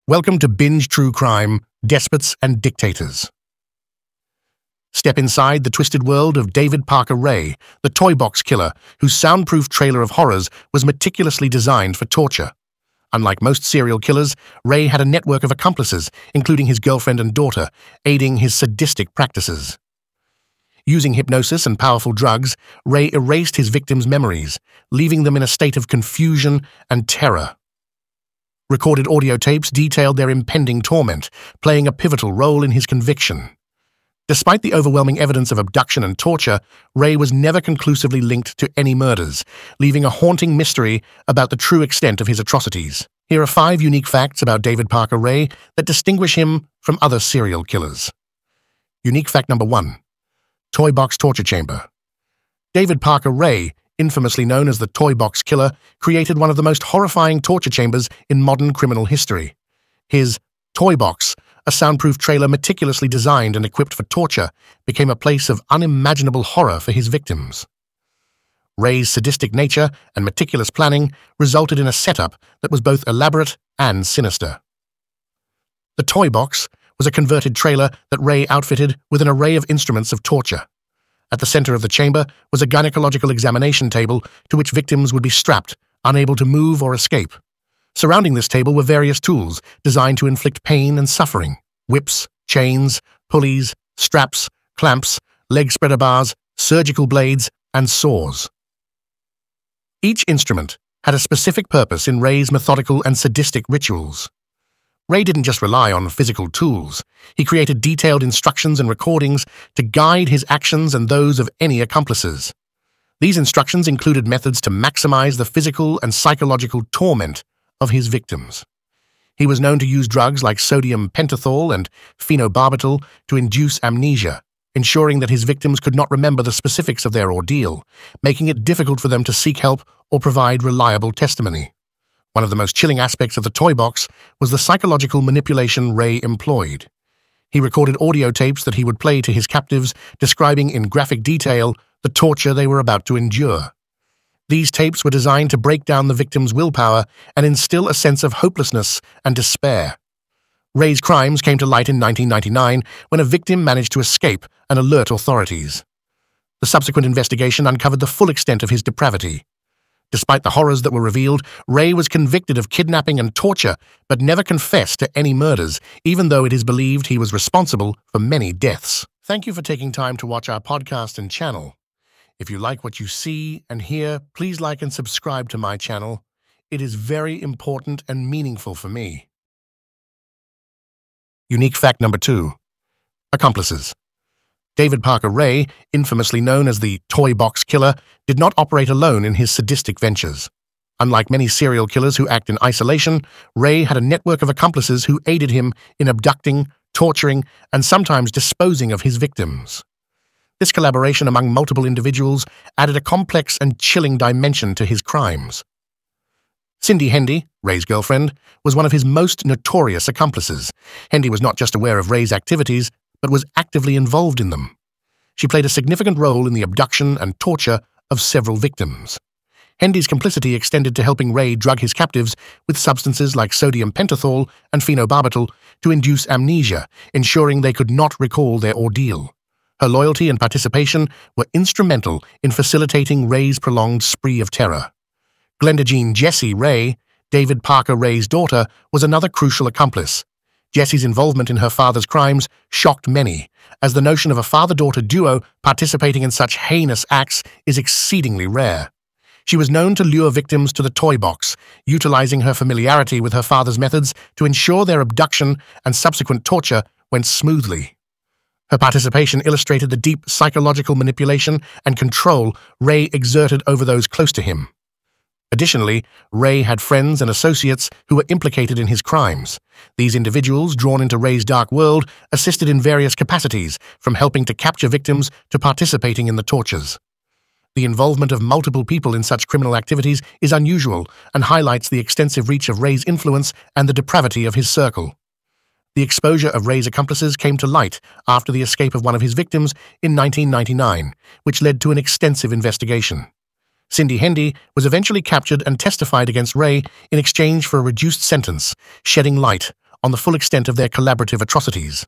Welcome to Binge True Crime, Despots and Dictators. Step inside the twisted world of David Parker Ray, the Toybox killer, whose soundproof trailer of horrors was meticulously designed for torture. Unlike most serial killers, Ray had a network of accomplices, including his girlfriend and daughter, aiding his sadistic practices. Using hypnosis and powerful drugs, Ray erased his victims' memories, leaving them in a state of confusion and terror. Recorded audio tapes detailed their impending torment, playing a pivotal role in his conviction. Despite the overwhelming evidence of abduction and torture, Ray was never conclusively linked to any murders, leaving a haunting mystery about the true extent of his atrocities. Here are 5 unique facts about David Parker Ray that distinguish him from other serial killers. Unique fact number 1. Toybox torture chamber. David Parker Ray, infamously known as the Toybox killer, created one of the most horrifying torture chambers in modern criminal history. His Toybox, a soundproof trailer meticulously designed and equipped for torture, became a place of unimaginable horror for his victims. Ray's sadistic nature and meticulous planning resulted in a setup that was both elaborate and sinister. The Toybox was a converted trailer that Ray outfitted with an array of instruments of torture. At the center of the chamber was a gynecological examination table to which victims would be strapped, unable to move or escape. Surrounding this table were various tools designed to inflict pain and suffering: whips, chains, pulleys, straps, clamps, leg spreader bars, surgical blades, and saws. Each instrument had a specific purpose in Ray's methodical and sadistic rituals. Ray didn't just rely on physical tools. He created detailed instructions and recordings to guide his actions and those of any accomplices. These instructions included methods to maximize the physical and psychological torment of his victims. He was known to use drugs like sodium pentothal and phenobarbital to induce amnesia, ensuring that his victims could not remember the specifics of their ordeal, making it difficult for them to seek help or provide reliable testimony. One of the most chilling aspects of the Toybox was the psychological manipulation Ray employed. He recorded audio tapes that he would play to his captives, describing in graphic detail the torture they were about to endure. These tapes were designed to break down the victim's willpower and instill a sense of hopelessness and despair. Ray's crimes came to light in 1999 when a victim managed to escape and alert authorities. The subsequent investigation uncovered the full extent of his depravity. Despite the horrors that were revealed, Ray was convicted of kidnapping and torture, but never confessed to any murders, even though it is believed he was responsible for many deaths. Thank you for taking time to watch our podcast and channel. If you like what you see and hear, please like and subscribe to my channel. It is very important and meaningful for me. Unique fact number 2. Accomplices. David Parker Ray, infamously known as the Toybox killer, did not operate alone in his sadistic ventures. Unlike many serial killers who act in isolation, Ray had a network of accomplices who aided him in abducting, torturing, and sometimes disposing of his victims. This collaboration among multiple individuals added a complex and chilling dimension to his crimes. Cindy Hendy, Ray's girlfriend, was one of his most notorious accomplices. Hendy was not just aware of Ray's activities, but was actively involved in them. She played a significant role in the abduction and torture of several victims. Hendy's complicity extended to helping Ray drug his captives with substances like sodium pentothal and phenobarbital to induce amnesia, ensuring they could not recall their ordeal. Her loyalty and participation were instrumental in facilitating Ray's prolonged spree of terror. Glenda Jean Jessie Ray, David Parker Ray's daughter, was another crucial accomplice. Jessie's involvement in her father's crimes shocked many, as the notion of a father-daughter duo participating in such heinous acts is exceedingly rare. She was known to lure victims to the Toybox, utilizing her familiarity with her father's methods to ensure their abduction and subsequent torture went smoothly. Her participation illustrated the deep psychological manipulation and control Ray exerted over those close to him. Additionally, Ray had friends and associates who were implicated in his crimes. These individuals, drawn into Ray's dark world, assisted in various capacities, from helping to capture victims to participating in the tortures. The involvement of multiple people in such criminal activities is unusual and highlights the extensive reach of Ray's influence and the depravity of his circle. The exposure of Ray's accomplices came to light after the escape of one of his victims in 1999, which led to an extensive investigation. Cindy Hendy was eventually captured and testified against Ray in exchange for a reduced sentence, shedding light on the full extent of their collaborative atrocities.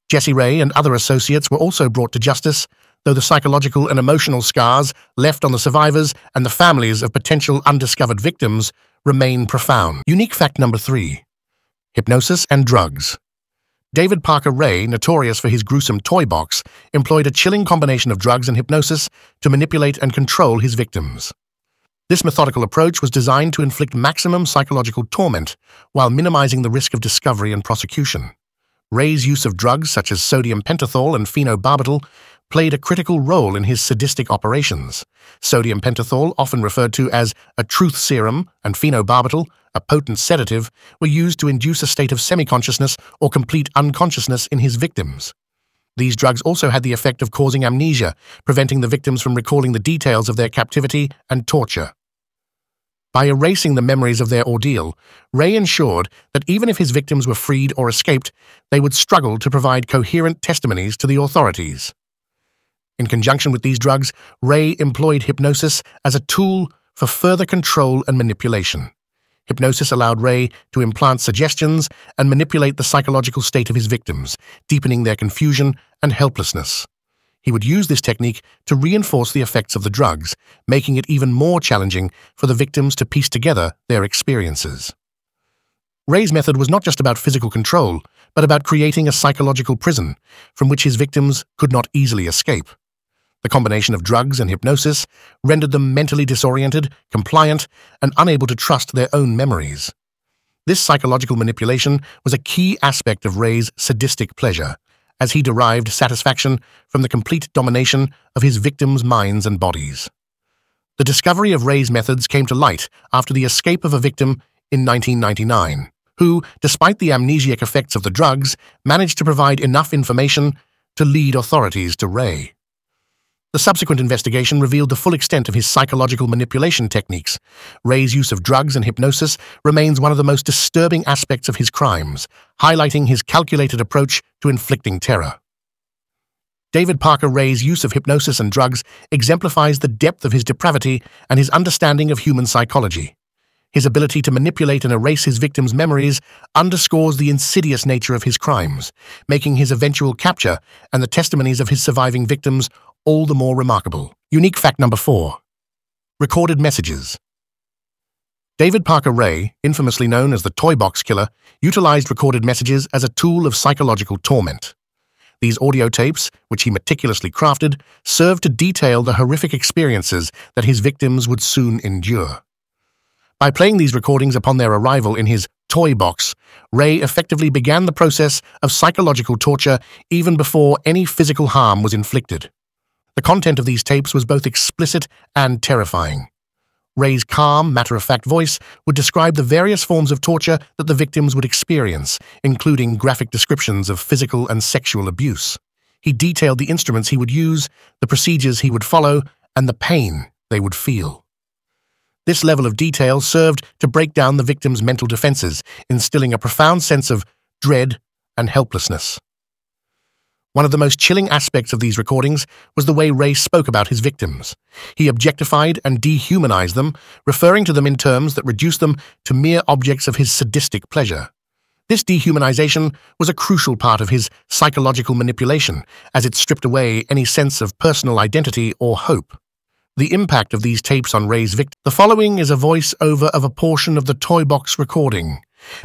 Jesse Ray and other associates were also brought to justice, though the psychological and emotional scars left on the survivors and the families of potential undiscovered victims remain profound. Unique fact number 3. Hypnosis and drugs. David Parker Ray, notorious for his gruesome Toybox, employed a chilling combination of drugs and hypnosis to manipulate and control his victims. This methodical approach was designed to inflict maximum psychological torment while minimizing the risk of discovery and prosecution. Ray's use of drugs such as sodium pentothal and phenobarbital played a critical role in his sadistic operations. Sodium pentothal, often referred to as a truth serum, and phenobarbital, a potent sedative, were used to induce a state of semi-consciousness or complete unconsciousness in his victims. These drugs also had the effect of causing amnesia, preventing the victims from recalling the details of their captivity and torture. By erasing the memories of their ordeal, Ray ensured that even if his victims were freed or escaped, they would struggle to provide coherent testimonies to the authorities. In conjunction with these drugs, Ray employed hypnosis as a tool for further control and manipulation. Hypnosis allowed Ray to implant suggestions and manipulate the psychological state of his victims, deepening their confusion and helplessness. He would use this technique to reinforce the effects of the drugs, making it even more challenging for the victims to piece together their experiences. Ray's method was not just about physical control, but about creating a psychological prison from which his victims could not easily escape. The combination of drugs and hypnosis rendered them mentally disoriented, compliant, and unable to trust their own memories. This psychological manipulation was a key aspect of Ray's sadistic pleasure, as he derived satisfaction from the complete domination of his victims' minds and bodies. The discovery of Ray's methods came to light after the escape of a victim in 1999, who, despite the amnesiac effects of the drugs, managed to provide enough information to lead authorities to Ray. The subsequent investigation revealed the full extent of his psychological manipulation techniques. Ray's use of drugs and hypnosis remains one of the most disturbing aspects of his crimes, highlighting his calculated approach to inflicting terror. David Parker Ray's use of hypnosis and drugs exemplifies the depth of his depravity and his understanding of human psychology. His ability to manipulate and erase his victims' memories underscores the insidious nature of his crimes, making his eventual capture and the testimonies of his surviving victims all the more remarkable. Unique fact number 4. Recorded messages. David Parker Ray, infamously known as the Toybox Killer, utilized recorded messages as a tool of psychological torment. These audio tapes, which he meticulously crafted, served to detail the horrific experiences that his victims would soon endure. By playing these recordings upon their arrival in his Toybox, Ray effectively began the process of psychological torture even before any physical harm was inflicted. The content of these tapes was both explicit and terrifying. Ray's calm, matter-of-fact voice would describe the various forms of torture that the victims would experience, including graphic descriptions of physical and sexual abuse. He detailed the instruments he would use, the procedures he would follow, and the pain they would feel. This level of detail served to break down the victim's mental defenses, instilling a profound sense of dread and helplessness. One of the most chilling aspects of these recordings was the way Ray spoke about his victims. He objectified and dehumanized them, referring to them in terms that reduced them to mere objects of his sadistic pleasure. This dehumanization was a crucial part of his psychological manipulation, as it stripped away any sense of personal identity or hope. The impact of these tapes on Ray's victim. The following is a voice-over of a portion of the Toybox recording.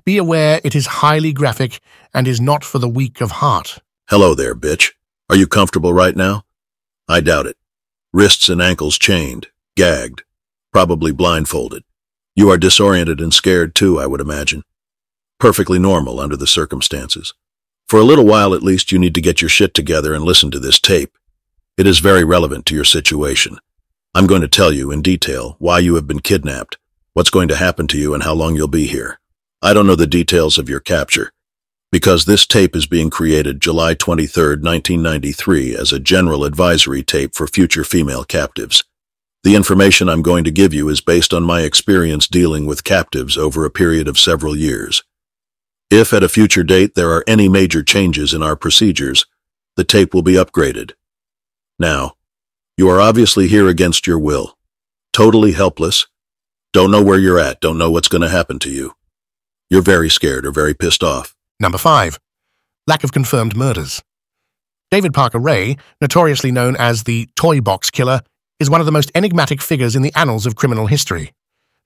Be aware it is highly graphic and is not for the weak of heart. Hello there, bitch. Are you comfortable right now? I doubt it. Wrists and ankles chained, gagged, probably blindfolded. You are disoriented and scared too, I would imagine. Perfectly normal under the circumstances. For a little while at least you need to get your shit together and listen to this tape. It is very relevant to your situation. I'm going to tell you in detail why you have been kidnapped, what's going to happen to you and how long you'll be here. I don't know the details of your capture, because this tape is being created July 23, 1993 as a general advisory tape for future female captives. The information I'm going to give you is based on my experience dealing with captives over a period of several years. If at a future date there are any major changes in our procedures, the tape will be upgraded. Now, you are obviously here against your will, totally helpless, don't know where you're at, don't know what's going to happen to you. You're very scared or very pissed off. Number 5. Lack of confirmed murders. David Parker Ray, notoriously known as the Toybox Killer, is one of the most enigmatic figures in the annals of criminal history.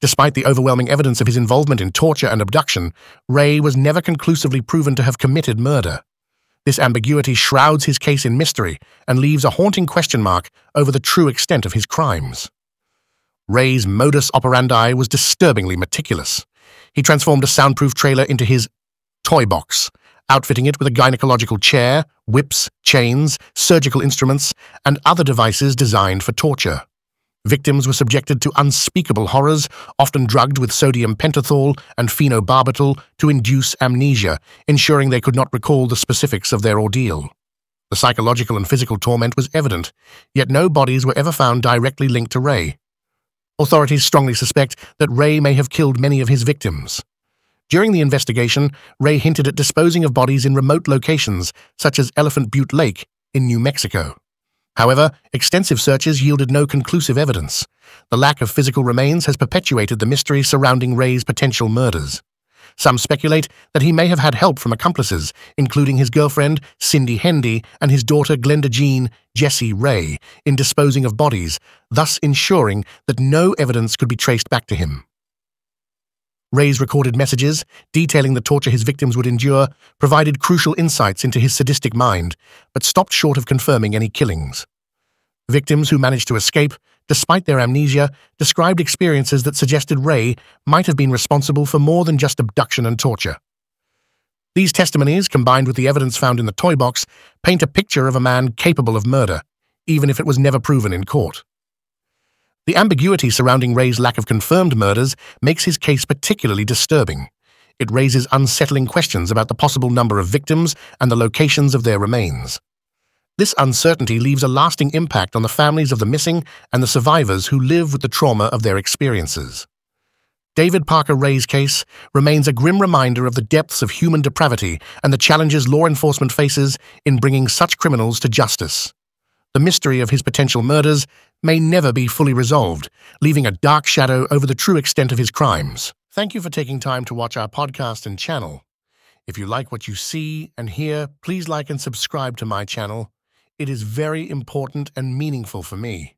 Despite the overwhelming evidence of his involvement in torture and abduction, Ray was never conclusively proven to have committed murder. This ambiguity shrouds his case in mystery and leaves a haunting question mark over the true extent of his crimes. Ray's modus operandi was disturbingly meticulous. He transformed a soundproof trailer into his Toybox, outfitting it with a gynecological chair, whips, chains, surgical instruments, and other devices designed for torture. Victims were subjected to unspeakable horrors, often drugged with sodium pentothal and phenobarbital to induce amnesia, ensuring they could not recall the specifics of their ordeal. The psychological and physical torment was evident, yet no bodies were ever found directly linked to Ray. Authorities strongly suspect that Ray may have killed many of his victims. During the investigation, Ray hinted at disposing of bodies in remote locations, such as Elephant Butte Lake in New Mexico. However, extensive searches yielded no conclusive evidence. The lack of physical remains has perpetuated the mystery surrounding Ray's potential murders. Some speculate that he may have had help from accomplices, including his girlfriend, Cindy Hendy, and his daughter, Glenda Jean, Jessie Ray, in disposing of bodies, thus ensuring that no evidence could be traced back to him. Ray's recorded messages, detailing the torture his victims would endure, provided crucial insights into his sadistic mind, but stopped short of confirming any killings. Victims who managed to escape, despite their amnesia, described experiences that suggested Ray might have been responsible for more than just abduction and torture. These testimonies, combined with the evidence found in the toy box, paint a picture of a man capable of murder, even if it was never proven in court. The ambiguity surrounding Ray's lack of confirmed murders makes his case particularly disturbing. It raises unsettling questions about the possible number of victims and the locations of their remains. This uncertainty leaves a lasting impact on the families of the missing and the survivors who live with the trauma of their experiences. David Parker Ray's case remains a grim reminder of the depths of human depravity and the challenges law enforcement faces in bringing such criminals to justice. The mystery of his potential murders may never be fully resolved, leaving a dark shadow over the true extent of his crimes. Thank you for taking time to watch our podcast and channel. If you like what you see and hear, please like and subscribe to my channel. It is very important and meaningful for me.